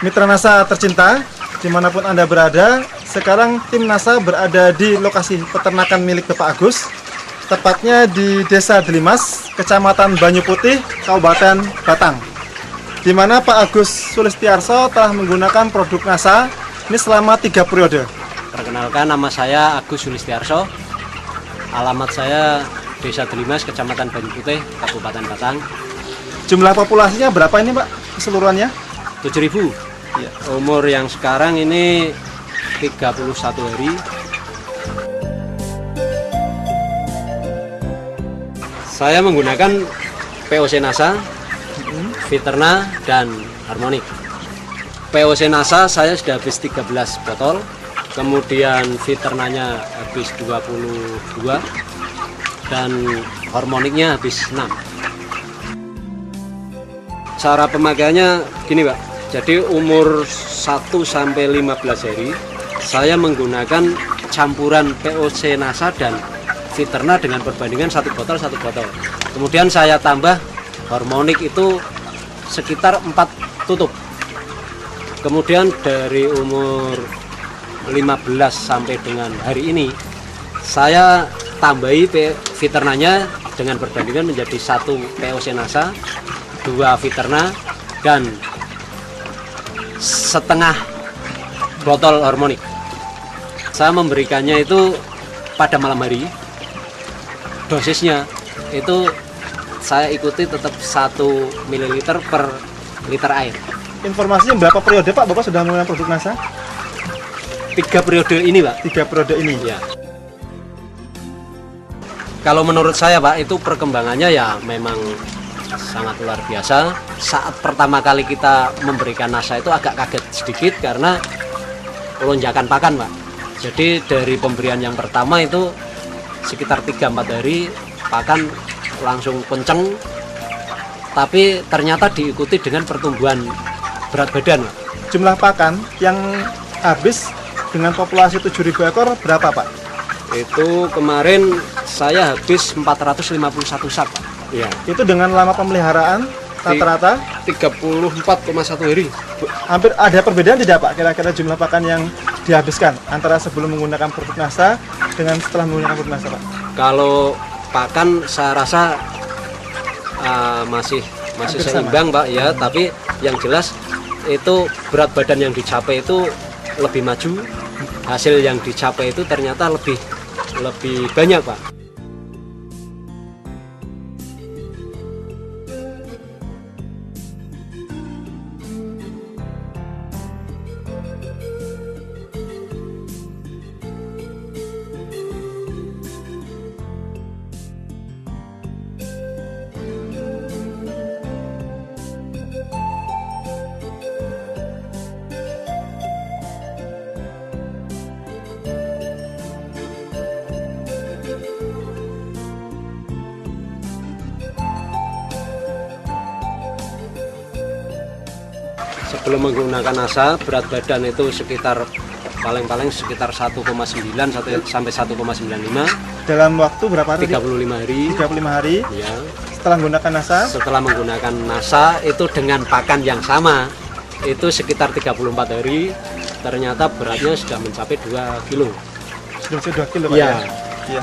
Mitra NASA tercinta, dimanapun Anda berada, sekarang tim NASA berada di lokasi peternakan milik Bapak Agus, tepatnya di Desa Delimas, Kecamatan Banyu Putih, Kabupaten Batang, di mana Pak Agus Sulistiarso telah menggunakan produk NASA ini selama 3 periode. Perkenalkan, nama saya Agus Sulistiarso, alamat saya Desa Delimas, Kecamatan Banyu Putih, Kabupaten Batang. Jumlah populasinya berapa ini Pak keseluruhannya? 7.000. Ya. Umur yang sekarang ini 31 hari. Saya menggunakan POC NASA, Viterna, dan Harmonic. POC NASA saya sudah habis 13 botol, kemudian Viternanya habis 22, dan Harmonicnya habis 6. Cara pemakaiannya gini Pak, jadi umur 1 sampai 15 hari saya menggunakan campuran POC NASA dan Viterna dengan perbandingan 1 botol. Kemudian saya tambah Harmonic itu sekitar 4 tutup. Kemudian dari umur 15 sampai dengan hari ini saya tambahi Viternanya dengan perbandingan menjadi 1 POC NASA, 2 Viterna, dan setengah botol Harmonic. Saya memberikannya itu pada malam hari. Dosisnya itu saya ikuti tetap 1 ml per liter air. Informasinya berapa periode Pak Bapak sudah menggunakan produk NASA? 3 periode ini Pak. 3 periode ini Ya. Kalau menurut saya Pak, itu perkembangannya ya memang sangat luar biasa. Saat pertama kali kita memberikan NASA itu agak kaget sedikit karena lonjakan pakan Pak. Jadi dari pemberian yang pertama itu sekitar 3-4 hari pakan langsung kenceng, tapi ternyata diikuti dengan pertumbuhan berat badan Pak. Jumlah pakan yang habis dengan populasi 7.000 ekor berapa Pak? Itu kemarin saya habis 451 sak Pak. Ya. Itu dengan lama pemeliharaan rata-rata 34,1 hari. Hampir ada perbedaan tidak Pak kira-kira jumlah pakan yang dihabiskan antara sebelum menggunakan produk NASA dengan setelah menggunakan produk NASA Pak? Kalau pakan saya rasa masih Hampir seimbang Pak ya, tapi yang jelas itu berat badan yang dicapai itu lebih maju, hasil yang dicapai itu ternyata lebih banyak Pak. Sebelum menggunakan NASA, berat badan itu sekitar paling-paling sekitar 1,9 sampai 1,95. Dalam waktu berapa hari? 35 hari. 35 hari Ya. setelah menggunakan NASA. Setelah menggunakan NASA itu dengan pakan yang sama itu sekitar 34 hari, ternyata beratnya sudah mencapai 2 kilo. Sudah 2 kilo Pak Ya. ya?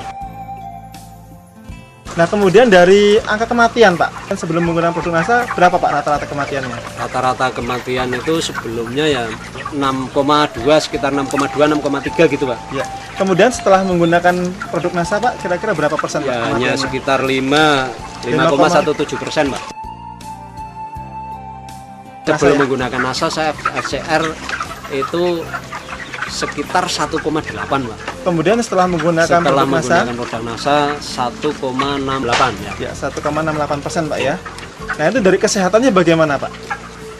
Nah kemudian dari angka kematian Pak, sebelum menggunakan produk NASA berapa Pak rata-rata kematiannya? Rata-rata kematian itu sebelumnya ya 6,2, sekitar 6,2, 6,3 gitu Pak. Ya. Kemudian setelah menggunakan produk NASA Pak, kira-kira berapa persen Pak Ya, hanya kematiannya? sekitar 5,17% Pak. Sebelum menggunakan NASA saya FCR itu sekitar 1,8 Pak. Kemudian setelah menggunakan Setelah produk NASA, menggunakan produk NASA 1,68 ya. ya 1,68% Pak ya. Nah itu dari kesehatannya bagaimana Pak?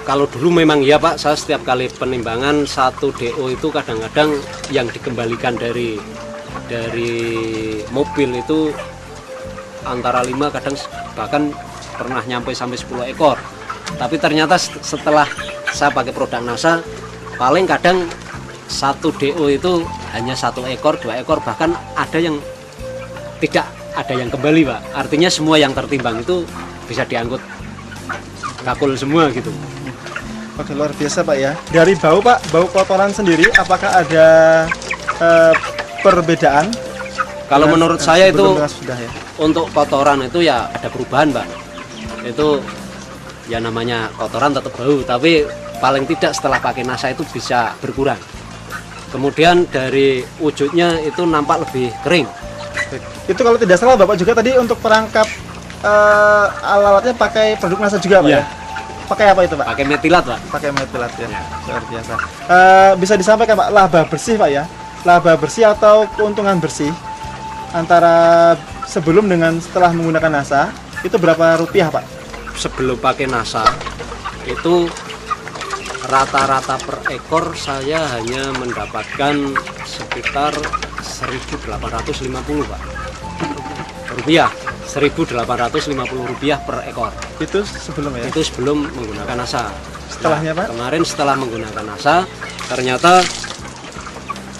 Kalau dulu memang ya Pak, saya setiap kali penimbangan 1 DO itu kadang-kadang yang dikembalikan dari mobil itu antara 5, kadang bahkan pernah nyampe sampai 10 ekor. Tapi ternyata setelah saya pakai produk NASA, paling kadang 1 DO itu hanya 1 ekor, 2 ekor, bahkan ada yang tidak ada yang kembali Pak. Artinya semua yang tertimbang itu bisa diangkut kakul semua gitu. Oke, luar biasa Pak ya. Dari bau Pak, bau kotoran sendiri, apakah ada perbedaan? Kalau menurut saya itu sebelum dengan sudah ya? untuk kotoran itu ya ada perubahan, Pak. Itu ya namanya kotoran tetap bau, tapi paling tidak setelah pakai NASA itu bisa berkurang. Kemudian dari wujudnya itu nampak lebih kering. Itu kalau tidak salah Bapak juga tadi untuk perangkap alat-alatnya pakai produk NASA juga Pak Iya. ya? Pakai apa itu Pak? Pakai metilat, Pak. Pakai metilat ya, Ya. luar biasa. Bisa disampaikan Pak, laba bersih Pak ya? Laba bersih atau keuntungan bersih antara sebelum dengan setelah menggunakan NASA itu berapa rupiah Pak? Sebelum pakai NASA itu rata-rata per ekor saya hanya mendapatkan sekitar 1.850 Pak. Rupiah. 1.850 rupiah per ekor. Itu sebelum ya? Itu sebelum menggunakan NASA. Setelahnya Pak? Kemarin setelah menggunakan NASA, ternyata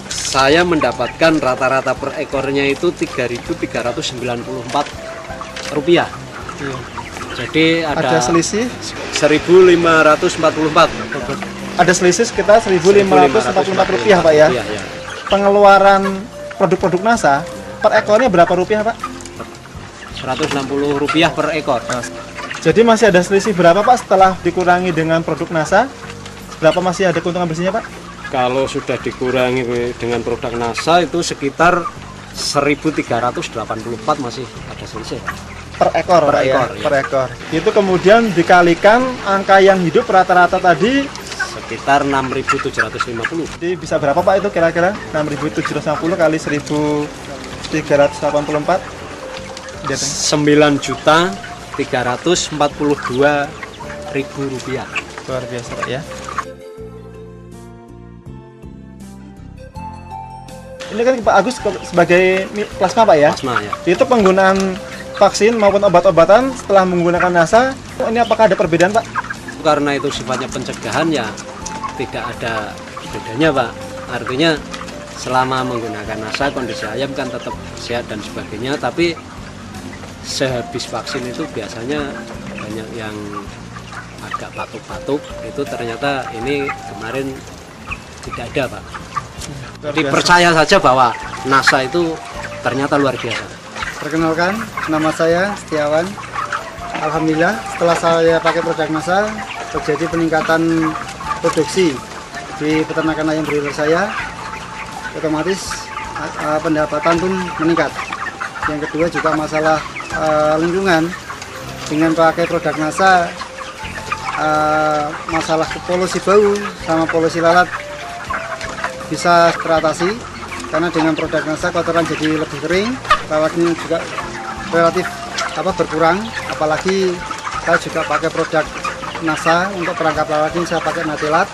saya mendapatkan rata-rata per ekornya itu 3.394 rupiah. Iya. Jadi Ada ada selisih? 1.544. Ada selisih sekitar 1.544 rupiah Pak ya? Iya, iya. Pengeluaran produk-produk NASA per ekornya berapa rupiah Pak? 160 rupiah per ekor. Jadi masih ada selisih berapa Pak setelah dikurangi dengan produk NASA? Berapa masih ada keuntungan bersihnya Pak? Kalau sudah dikurangi dengan produk NASA itu sekitar 1.384 masih ada selisih. Per ekor Per Pak ya? ekor, ya. Per ekor. Itu kemudian dikalikan angka yang hidup rata-rata tadi, Sekitar 6.750. jadi bisa berapa Pak itu kira-kira? 6.750 kali 1.384? 9.342.000 rupiah. Luar biasa Pak ya. Ini kan Pak Agus sebagai plasma Pak ya? Plasma ya. Itu penggunaan vaksin maupun obat-obatan setelah menggunakan NASA, ini apakah ada perbedaan Pak? Karena itu sifatnya pencegahan ya tidak ada bedanya Pak. Artinya selama menggunakan NASA kondisi ayam kan tetap sehat dan sebagainya, tapi sehabis vaksin itu biasanya banyak yang agak batuk-batuk, itu ternyata ini kemarin tidak ada Pak. Luar Jadi biasa. percaya saja bahwa NASA itu ternyata luar biasa. Perkenalkan, nama saya Setiawan. Alhamdulillah, setelah saya pakai produk NASA, terjadi peningkatan produksi di peternakan ayam broiler saya. Otomatis pendapatan pun meningkat. Yang kedua juga masalah lingkungan. Dengan pakai produk NASA, masalah polusi bau sama polusi lalat bisa teratasi, karena dengan produk NASA kotoran jadi lebih kering, lalatnya juga relatif berkurang. Apalagi saya juga pakai produk NASA untuk perangkap lalat ini, saya pakai metilat.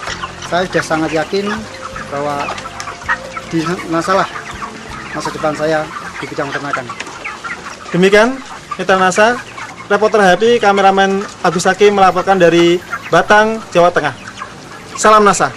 Saya sudah sangat yakin bahwa di NASA lah masa depan saya di bidang peternakan. Demikian Mitra NASA, reporter Happy, kameramen Agus Hakim melaporkan dari Batang, Jawa Tengah. Salam NASA.